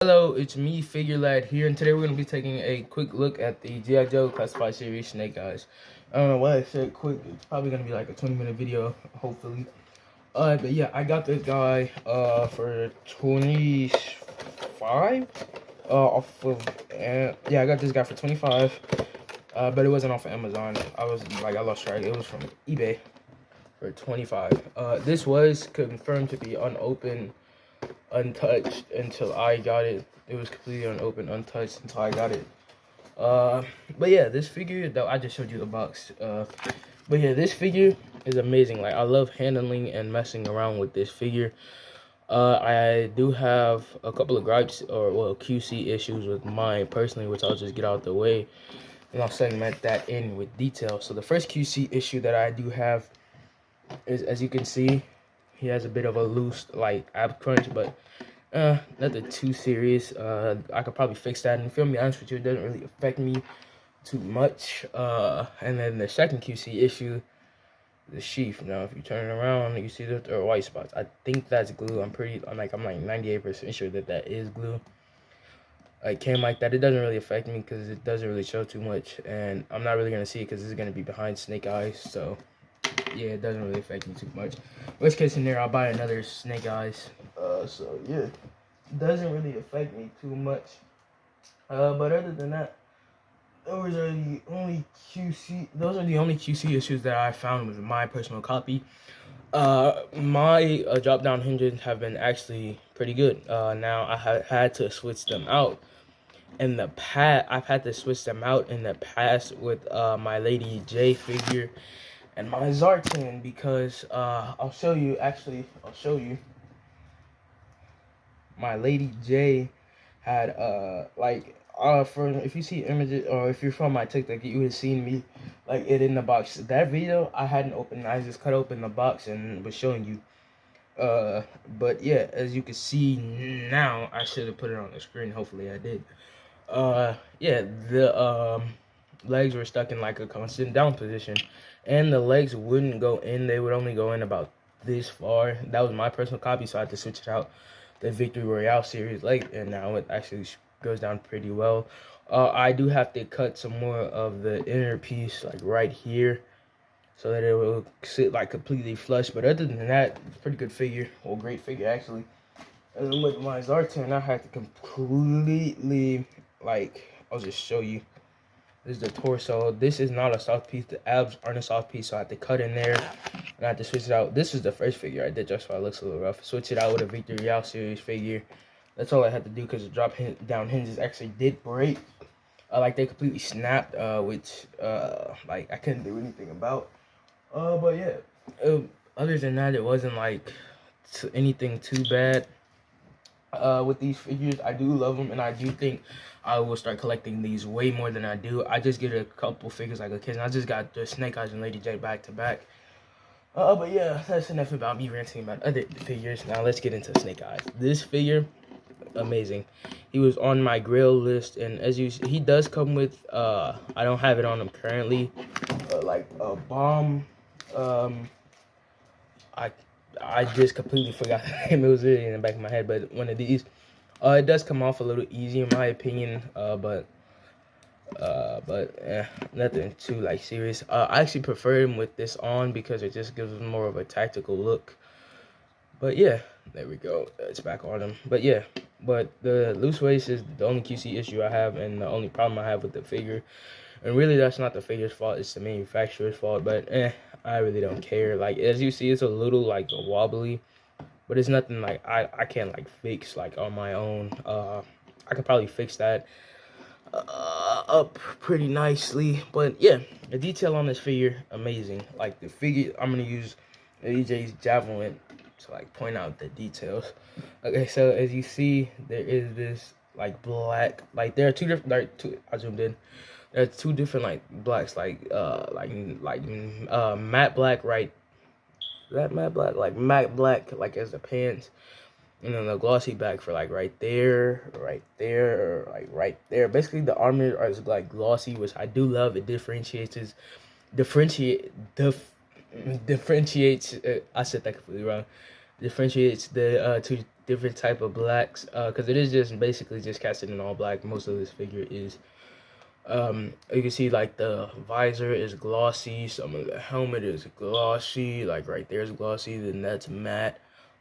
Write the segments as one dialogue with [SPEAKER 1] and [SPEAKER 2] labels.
[SPEAKER 1] Hello, it's me, Figure Lad here, and today we're going to be taking a quick look at the G.I.Joe classified series Snake Eyes. I don't know why I said quick. It's probably going to be like a 20-minute video, hopefully. But yeah, I got this guy for 25 off of yeah, I got this guy for 25. But it wasn't off of Amazon. I lost track. It was from eBay for 25. This was confirmed to be unopened, untouched until I got it. It was completely unopened, untouched until I got it. But yeah, this figure that I just showed you the box. But yeah, this figure is amazing. Like, I love handling and messing around with this figure. I do have a couple of gripes, or well, QC issues with mine personally, which I'll just get out the way, and I'll segment that in with detail. So the first QC issue that I do have is, as you can see, he has a bit of a loose ab crunch, but nothing too serious. I could probably fix that, and to be honest with you, it doesn't really affect me too much. And then the second QC issue, the sheath. Now if you turn it around, you see that there are white spots. I think that's glue. I'm like 98% sure that that is glue. It came like that. It doesn't really affect me because it doesn't really show too much, and I'm not really gonna see it because this is gonna be behind Snake Eyes, so yeah, it doesn't really affect me too much. Worst case scenario, I'll buy another Snake Eyes. So yeah, it doesn't really affect me too much. But other than that, those are the only QC issues that I found with my personal copy. My drop down hinges have been actually pretty good. Now I have had to switch them out. In the past, I've had to switch them out in the past with my Lady J figure and my Zartan, because I'll show you. My Lady J had for, if you see images, or if you're from my TikTok, you would have seen me like it in the box. That video I hadn't opened. I just cut open the box and was showing you. But yeah, as you can see now, I should have put it on the screen. Hopefully I did. Yeah, the legs were stuck in like a constant down position, and the legs wouldn't go in. They would only go in about this far. That was my personal copy, so I had to switch it out. The Victory Royale series leg, and now it actually goes down pretty well. I do have to cut some more of the inner piece, like right here, so that it will sit like completely flush. But other than that, it's a pretty good figure. Well, great figure actually. And then with my Zartan, I had to completely, I'll just show you. This is the torso. This is not a soft piece. The abs aren't a soft piece, so I had to cut in there, and I had to switch it out. This is the first figure I did, just why it looks a little rough. Switch it out with a Victory Royale series figure. That's all I had to do, because the drop down hinges actually did break. They completely snapped, which I couldn't do anything about. But yeah, other than that, it wasn't anything too bad. With these figures, I do love them, and I do think I will start collecting these way more than I do. I just get a couple figures like a kid, and I just got the Snake Eyes and Lady J back to back. But yeah, that's enough about me ranting about other figures. Now let's get into Snake Eyes. This figure, amazing. He was on my grail list, and as you see, he does come with I don't have it on him currently, like a bomb. I just completely forgot the name. It was really in the back of my head, but one of these. It does come off a little easy in my opinion, but nothing too serious. I actually prefer him with this on because it just gives him more of a tactical look. But yeah, there we go. It's back on him. But yeah, but the loose waist is the only QC issue I have, and the only problem I have with the figure. And really, that's not the figure's fault. It's the manufacturer's fault. But I really don't care. As you see, it's a little wobbly, but it's nothing I can't fix on my own. I could probably fix that up pretty nicely. But yeah, the detail on this figure, amazing. The figure, I'm gonna use AJ's javelin to point out the details. Okay, so as you see, there is this black, there are two different, I zoomed in. There are two different blacks, matte black, right? Is that matte black? Matte black as the pants, and then the glossy back for right there, right there. Basically, the armor is glossy, which I do love. It differentiates. I said that completely wrong. Differentiates the different type of blacks, because it is just basically just casted in all black. Most of this figure is. You can see like the visor is glossy, some of the helmet is glossy, like right there is glossy, then that's matte,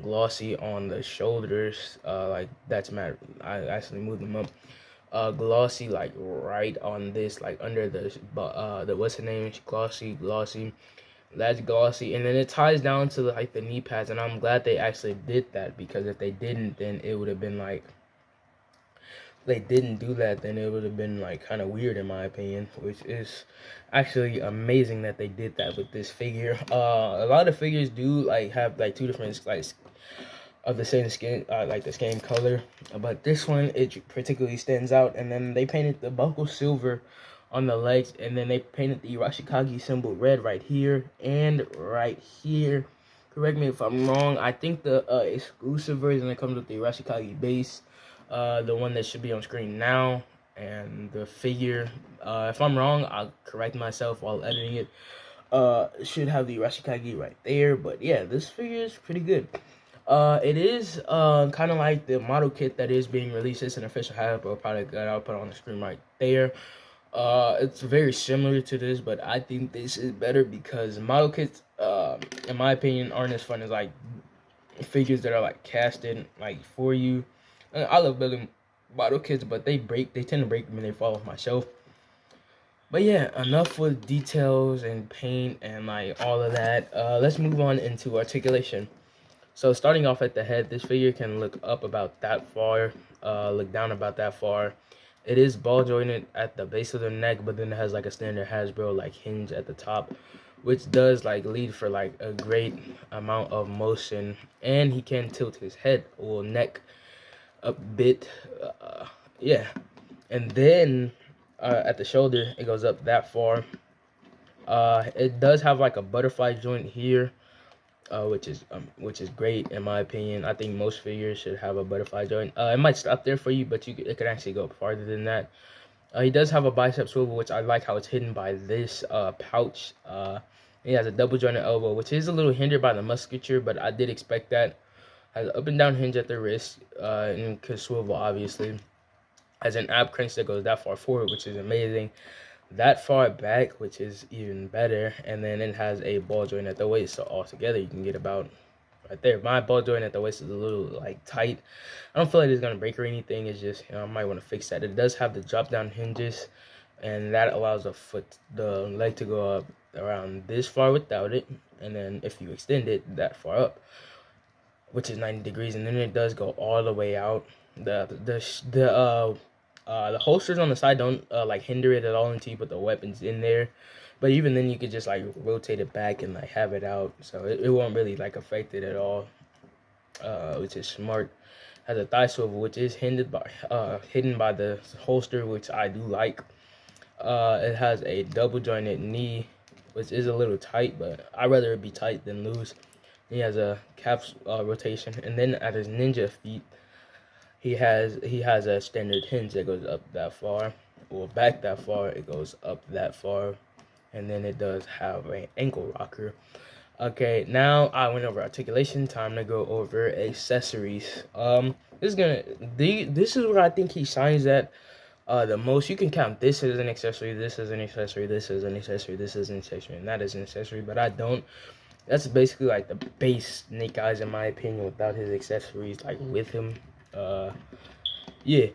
[SPEAKER 1] glossy on the shoulders, like that's matte. I actually moved them up. Glossy like right on this, like under the what's the name, glossy, that's glossy, and then it ties down to like the knee pads, and I'm glad they actually did that, because if they didn't, then it would have been like, they didn't do that, then it would have been like kind of weird in my opinion, which is actually amazing that they did that with this figure. A lot of figures do like have like two different like of the same skin, like the same color, but this one it particularly stands out. And then they painted the buckle silver on the legs, and then they painted the Irashikage symbol red right here and right here. Correct me if I'm wrong. I think the exclusive version that comes with the Irashikage base, the one that should be on screen now, and the figure, if I'm wrong, I'll correct myself while editing it, should have the Irashikage right there. But yeah, this figure is pretty good. It is kind of like the model kit that is being released. It's an official Hasbro product that I'll put on the screen right there. It's very similar to this, but I think this is better because model kits, in my opinion, aren't as fun as like figures that are like casted like for you. I love building model kits, but they tend to break when they fall off my shelf. But yeah, enough with details and paint and like all of that. Let's move on into articulation. So starting off at the head, this figure can look up about that far, look down about that far. It is ball jointed at the base of the neck, but then it has like a standard Hasbro like hinge at the top, which does like lead for like a great amount of motion. And he can tilt his head or neck a bit, yeah. And then at the shoulder, it goes up that far. It does have like a butterfly joint here, which is great in my opinion. I think most figures should have a butterfly joint. It might stop there for you, but it could actually go farther than that. He does have a bicep swivel, which I like how it's hidden by this pouch. He has a double jointed elbow, which is a little hindered by the musculature, but I did expect that. Has an up and down hinge at the wrist, and can swivel obviously. Has an ab crunch that goes that far forward, which is amazing. That far back, which is even better. And then it has a ball joint at the waist, so altogether you can get about right there. My ball joint at the waist is a little like tight. I don't feel like it's gonna break or anything. It's just, I might want to fix that. It does have the drop down hinges, and that allows the leg to go up around this far without it, and then if you extend it that far up, which is 90 degrees, and then it does go all the way out. The holsters on the side don't like hinder it at all until you put the weapons in there, but even then you could just like rotate it back and like have it out, so it won't really like affect it at all, which is smart. Has a thigh swivel, which is hidden by the holster, which I do like. It has a double jointed knee, which is a little tight, but I'd rather it be tight than loose. He has a calf rotation, and then at his ninja feet, he has a standard hinge that goes up that far, or back that far. It goes up that far, and then it does have an ankle rocker. Okay, now I went over articulation. Time to go over accessories. This is where I think he shines at the most. You can count this as an accessory, this as an accessory, this as an accessory, this as an accessory, and that is an accessory, but I don't. That's basically like the base Snake Eyes in my opinion, without his accessories like with him. Yeah.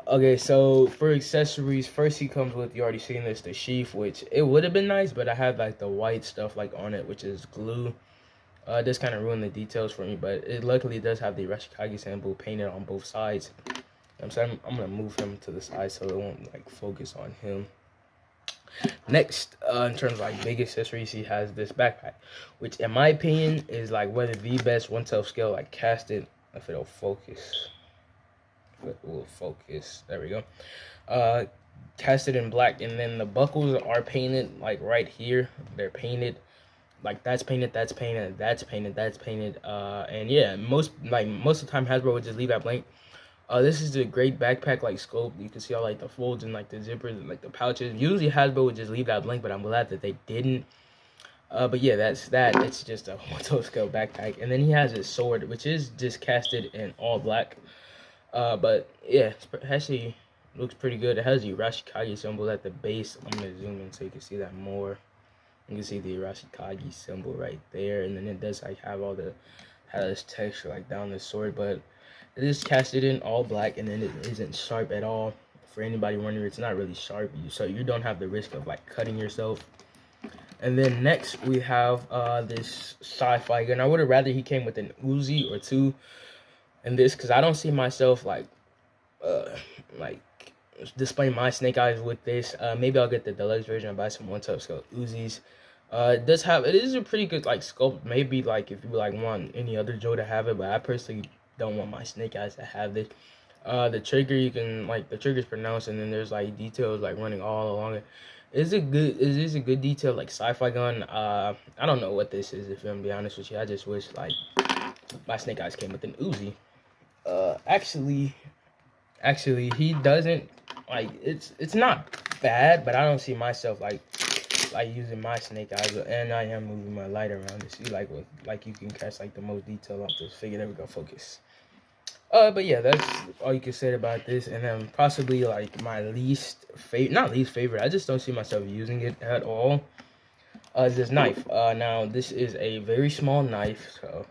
[SPEAKER 1] Okay, so for accessories, first he comes with, you already seen this, the Sheath, which it would have been nice, but I have like the white stuff like on it, which is glue. This kind of ruined the details for me, but it luckily does have the Irashikage symbol painted on both sides. So I'm gonna move him to the side so it won't like focus on him. Next, in terms of like big accessories, he has this backpack, which in my opinion is like one of the best 1/12 scale like casted. If it'll focus, it will focus. There we go. Casted in black, and then the buckles are painted like right here. They're painted like that's painted, that's painted, that's painted, that's painted. And yeah, most of the time Hasbro would just leave that blank. This is a great backpack like scope. You can see all like the folds and like the zippers and like the pouches. Usually Hasbro would just leave that blank, but I'm glad that they didn't. But yeah, that's that. It's just a scale backpack, and then he has his sword, which is just casted in all black. But yeah, actually looks pretty good. It has the Arashikage symbol at the base. I'm gonna zoom in so you can see that more. You can see the Arashikage symbol right there, and then it does like have all the has texture like down the sword, but it is casted in all black, and then it isn't sharp at all. For anybody wondering, it's not really sharp, so you don't have the risk of like cutting yourself. And then next we have this sci-fi gun. I would have rather he came with an Uzi or two in this, because I don't see myself like displaying my snake eyes with this. Maybe I'll get the deluxe version and buy some one-top scope Uzis. It is a pretty good like scope. Maybe like if you like want any other Joe to have it, but I personally don't want my snake eyes to have this. The trigger, you can like the trigger's pronounced, and then there's like details like running all along it. It is a good detail like sci-fi gun. I don't know what this is, if I'm gonna be honest with you. I just wish like my snake eyes came with an Uzi. Actually he doesn't like it's not bad, but I don't see myself like using my snake eyes. And I am moving my light around to see like what like you can catch like the most detail off this figure. There we go, focus. But yeah, that's all you can say about this. And then possibly like my not least favorite, I just don't see myself using it at all, is this knife. Now this is a very small knife, so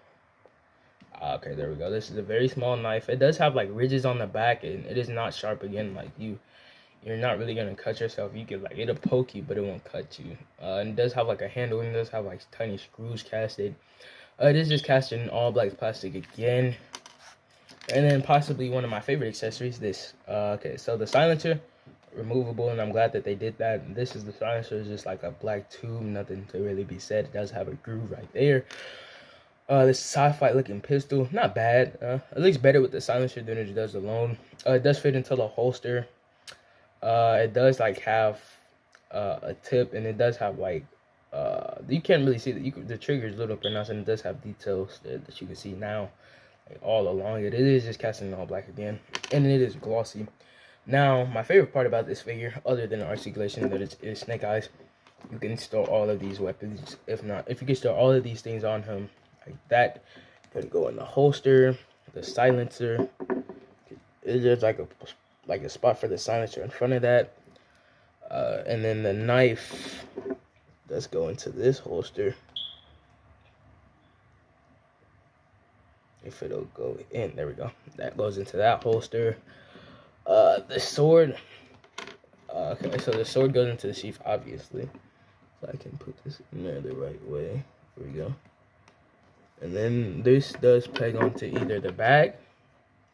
[SPEAKER 1] okay, there we go. This is a very small knife. It does have like ridges on the back, and it is not sharp. Again, like you're not really gonna cut yourself. You could like, it'll poke you, but it won't cut you. And it does have like a handle, and it does have like tiny screws casted. It is just casted in all black plastic again. And then possibly one of my favorite accessories, this. Okay, so the silencer, removable, and I'm glad that they did that. This is the silencer. It's just like a black tube, nothing to really be said. It does have a groove right there. This sci-fi looking pistol, not bad. It looks better with the silencer than it does alone. It does fit into the holster. It does like have a tip, and it does have like you can't really see that the trigger is a little pronounced, and it does have details that you can see now like all along it. It is just casting in all black again, and it is glossy. Now my favorite part about this figure, other than the articulation that is snake eyes, you can store all of these weapons. If you can store all of these things on him like that, you can go in the holster, the silencer. It's just like a spot for the silencer in front of that, and then the knife does go into this holster. If it'll go in, there we go. That goes into that holster. The sword. Okay, so the sword goes into the sheath, obviously. So I can put this in there the right way. Here we go. And then this does peg onto either the bag.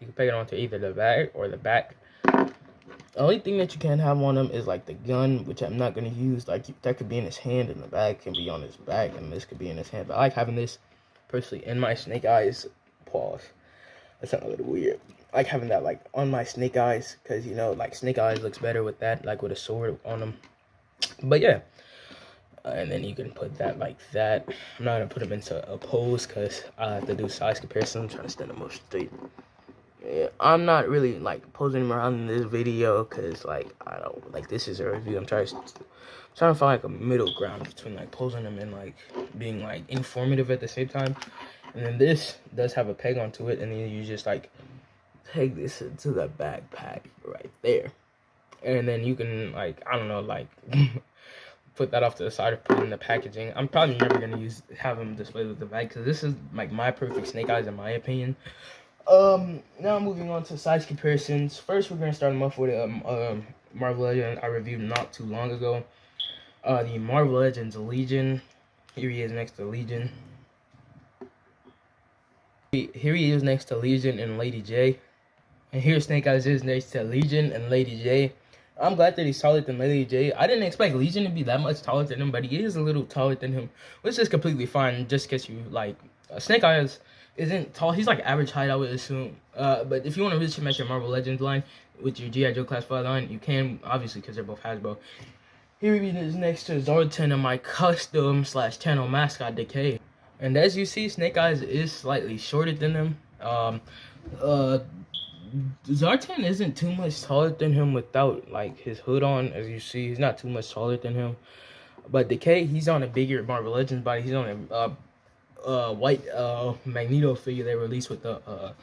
[SPEAKER 1] You can peg it onto either the bag or the back. The only thing that you can't have on him is like the gun, which I'm not going to use. Like that could be in his hand, and the bag can be on his back, and this could be in his hand. But I like having this personally in my snake eyes. Pause. That sounds a little weird. I like having that like on my snake eyes, because you know like snake eyes looks better with that, like with a sword on them. But yeah, and then you can put that like that. I'm not gonna put them into a pose because I have to do size comparison. I'm trying to stand them more straight. Yeah, I'm not really like posing them around in this video because like I don't like, this is a review. I'm trying to find like a middle ground between like posing them and like being like informative at the same time. And then this does have a peg onto it, and then you just like peg this into the backpack right there. And then you can like, I don't know, like put that off to the side or put it in the packaging. I'm probably never gonna have them displayed with the bag, because this is like my perfect snake eyes in my opinion. Now moving on to size comparisons. First, we're gonna start them off with Marvel Legend I reviewed not too long ago. The Marvel Legends Legion. Here he is next to Legion. Here he is next to Legion and Lady J. And here Snake Eyes is next to Legion and Lady J. I'm glad that he's taller than Lady J. I didn't expect Legion to be that much taller than him, but he is a little taller than him, which is completely fine, just because you like Snake Eyes isn't tall. He's like average height, I would assume. But if you want to really match your Marvel Legends line with your G.I.Joe classified line, you can, obviously, because they're both Hasbro. Here he is next to Zartan and my custom / channel mascot Decay. And as you see, Snake Eyes is slightly shorter than him. Zartan isn't too much taller than him without like his hood on. As you see, he's not too much taller than him. But Decay, he's on a bigger Marvel Legends body. He's on a white Magneto figure they released with the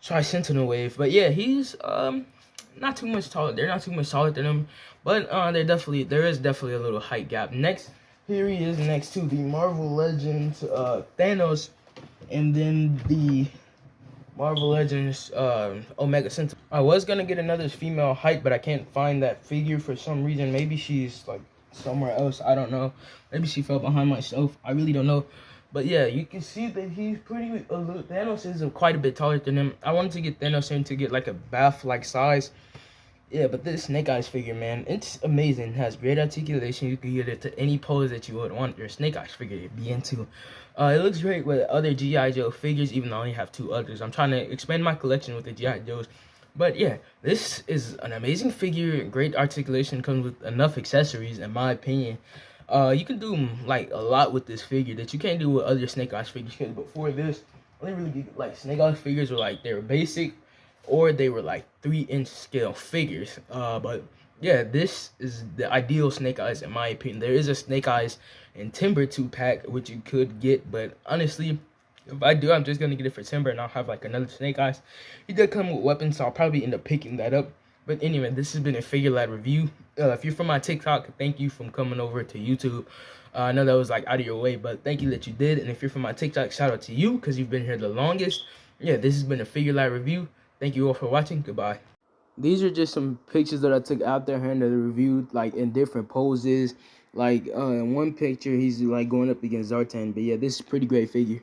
[SPEAKER 1] Tri-Sentinel wave. But yeah, he's not too much taller. They're not too much taller than him, but there is definitely a little height gap. Next, here he is next to the Marvel Legends Thanos, and then the Marvel Legends Omega Sentinel. I was gonna get another female height, but I can't find that figure for some reason. Maybe she's like somewhere else. I don't know. Maybe she fell behind my shelf. I really don't know. But yeah, you can see that he's pretty. Thanos is quite a bit taller than him. I wanted to get Thanos in to get like a bath-like size. Yeah, but this Snake Eyes figure, man, it's amazing. It has great articulation. You can get it to any pose that you would want your Snake Eyes figure to be into. It looks great with other G.I.Joe figures, even though I only have 2 others. I'm trying to expand my collection with the G.I.Joes. But yeah, this is an amazing figure. Great articulation, comes with enough accessories, in my opinion. You can do like a lot with this figure that you can't do with other Snake Eyes figures. Because before this, only really like Snake Eyes figures were like they were basic, or they were like 3-inch scale figures. But yeah, this is the ideal Snake Eyes in my opinion. There is a Snake Eyes and Timber 2-pack which you could get, but honestly, if I do, I'm just gonna get it for Timber, and I'll have like another Snake Eyes. He did come with weapons, so I'll probably end up picking that up. But anyway, this has been a Figure Lad review. If you're from my TikTok, thank you for coming over to YouTube. I know that was like out of your way, but thank you that you did. And if you're from my TikTok, shout out to you because you've been here the longest. Yeah, this has been a Figure Lad review. Thank you all for watching. Goodbye. These are just some pictures that I took out there and that I reviewed, like in different poses. Like in one picture, he's like going up against Zartan. But yeah, this is a pretty great figure.